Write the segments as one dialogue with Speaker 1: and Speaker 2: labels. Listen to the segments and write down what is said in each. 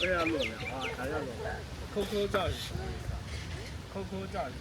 Speaker 1: 不要落了啊，还要落。扣扣教育，扣扣教育。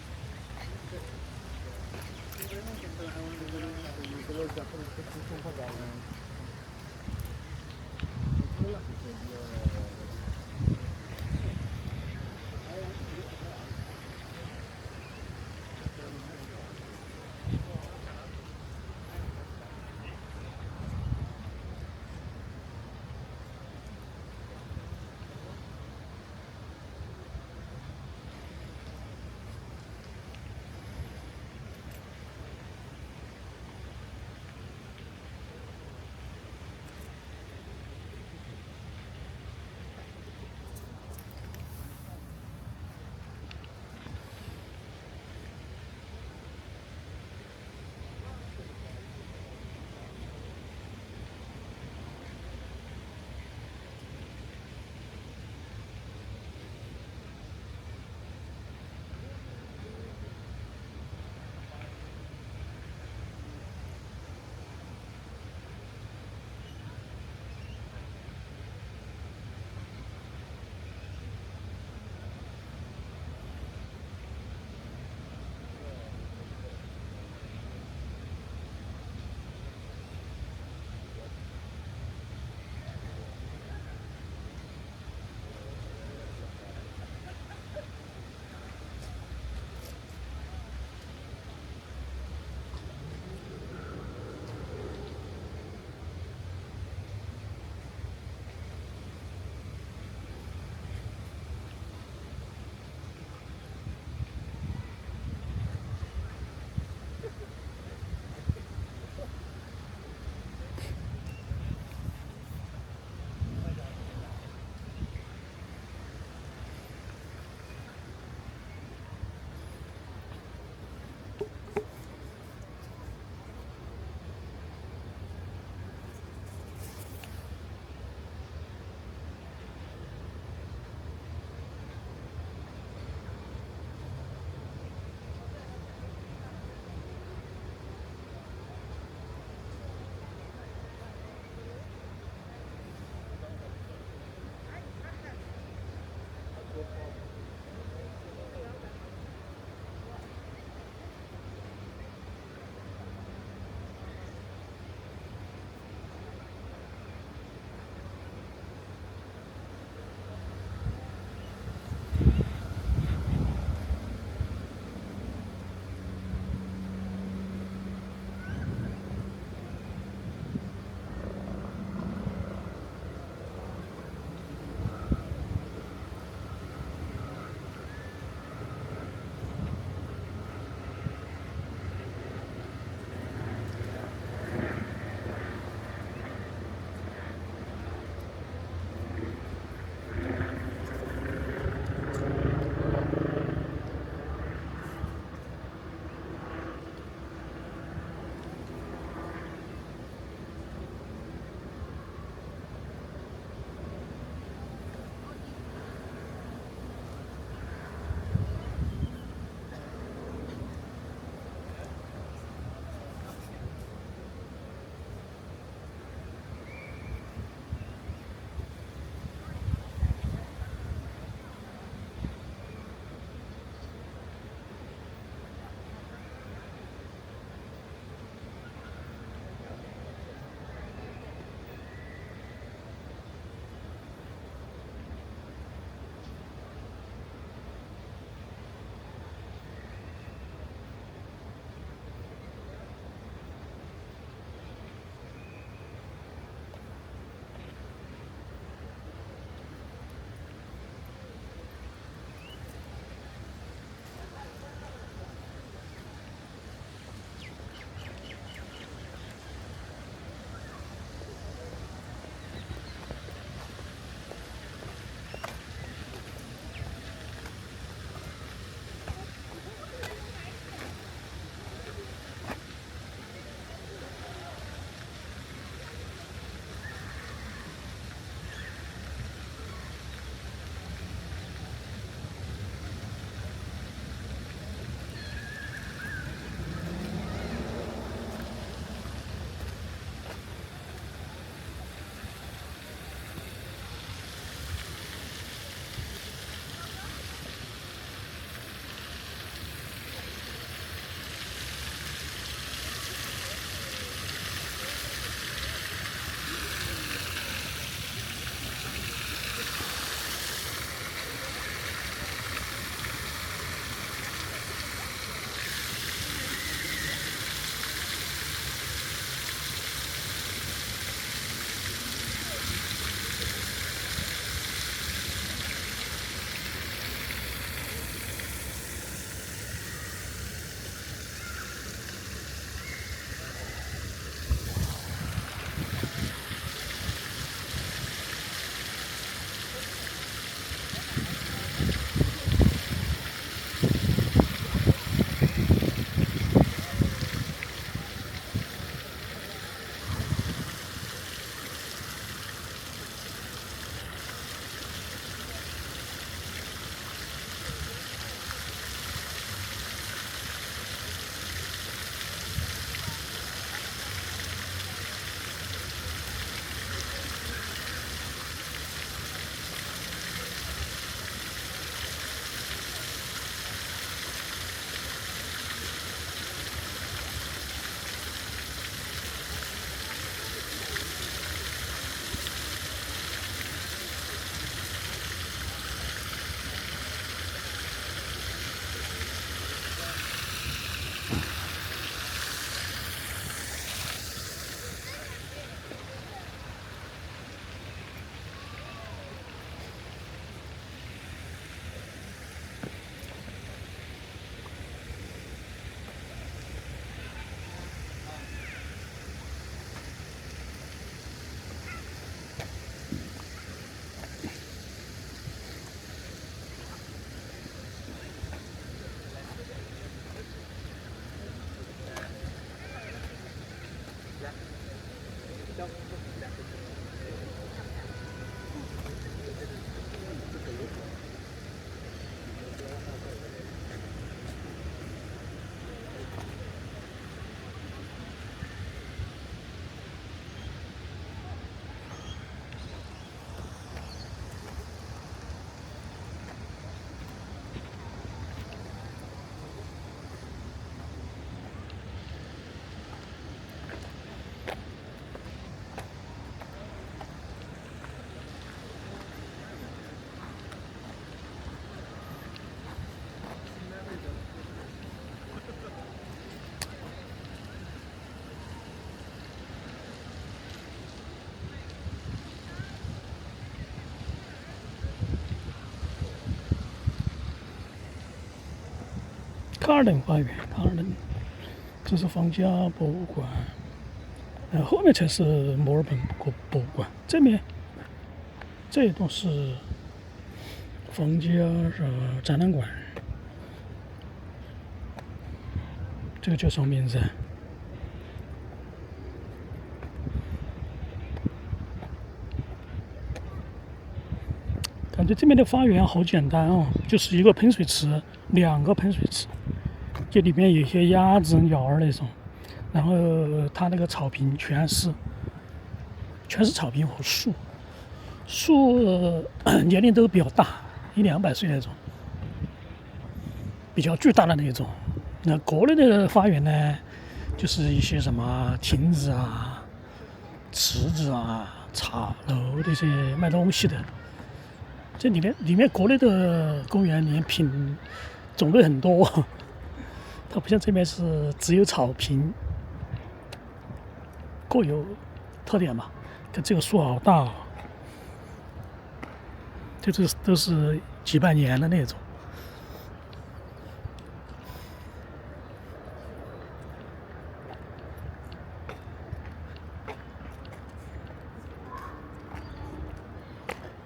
Speaker 2: 卡尔登花园，卡尔登，这是皇家博物馆，然后后面才是墨尔本博物馆。这边这一栋是皇家展览馆，这个叫什么名字？感觉这边的花园好简单哦，就是一个喷水池，2个喷水池。这里面有些鸭子、鸟儿那种，然后它那个草坪全是草坪和树，年龄都比较大，100-200岁那种，比较巨大的那种。那国内的花园呢，就是一些什么亭子啊、池子啊、茶楼这些卖东西的。这里面国内的公园里面种类很多。它不像这边是只有草坪，各有特点嘛。看这个树好大哦，这都是几百年的那种。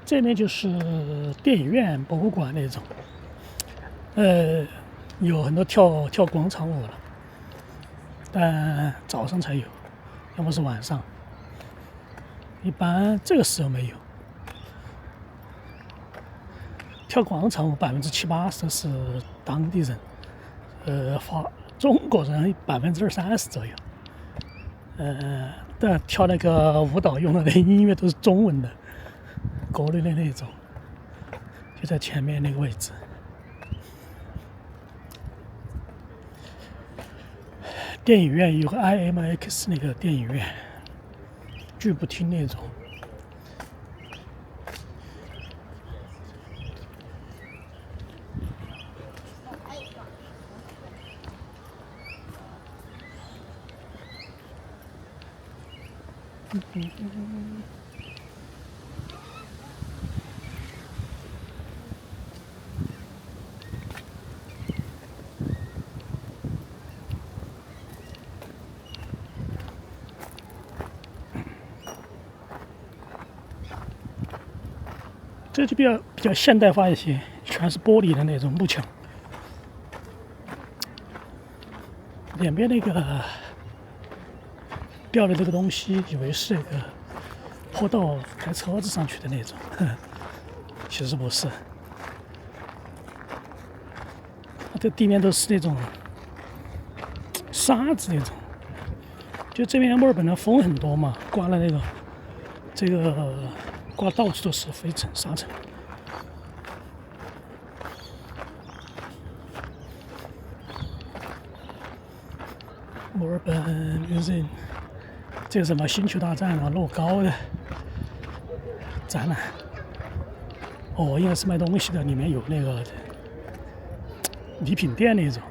Speaker 2: 这边就是电影院、博物馆那种，有很多跳广场舞了，但早上才有，要么是晚上，一般这个时候没有。跳广场舞70-80%都是当地人，中国人20-30%左右，但跳那个舞蹈用的音乐都是中文的，国内的那种，就在前面那个位置。电影院有个 IMAX 那个电影院，剧不厅那种。这就比较现代化一些，全是玻璃的那种幕墙。两边那个吊的这个东西，以为是那个坡道开车子上去的那种，其实不是。这地面都是那种沙子那种。就这边墨尔本的风很多嘛，刮了这个刮到处都是飞尘沙尘。墨尔本 Museum， 这个什么星球大战啊、乐高的展览，应该是卖东西的，里面有那个礼品店那种。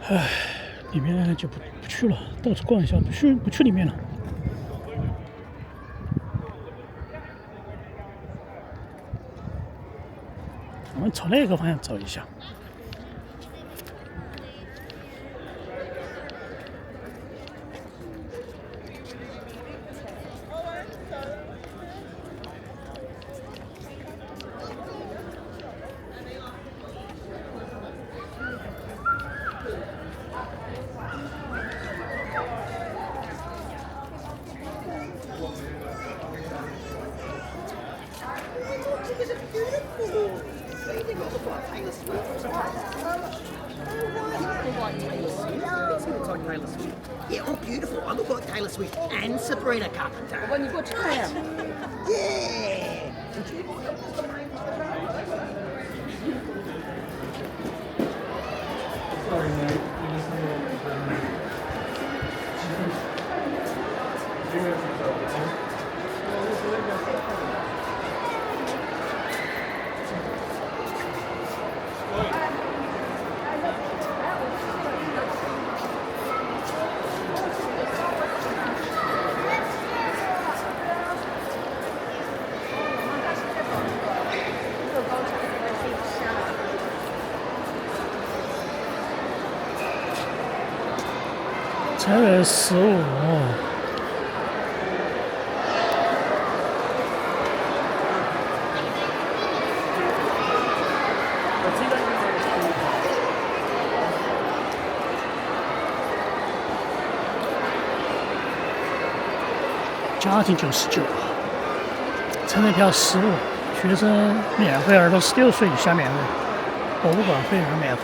Speaker 2: 唉，里面就不去了，到处逛一下，不去里面了。我们朝那个方向走一下。
Speaker 3: Yeah, all beautiful. I look like Taylor Swift and Sabrina Carpenter.
Speaker 4: When you go to him.
Speaker 3: Yeah.
Speaker 1: Sorry, mate.
Speaker 2: 才月15。家庭99，成人票15，学生免费，儿童16岁以下免费，博物馆会员免费。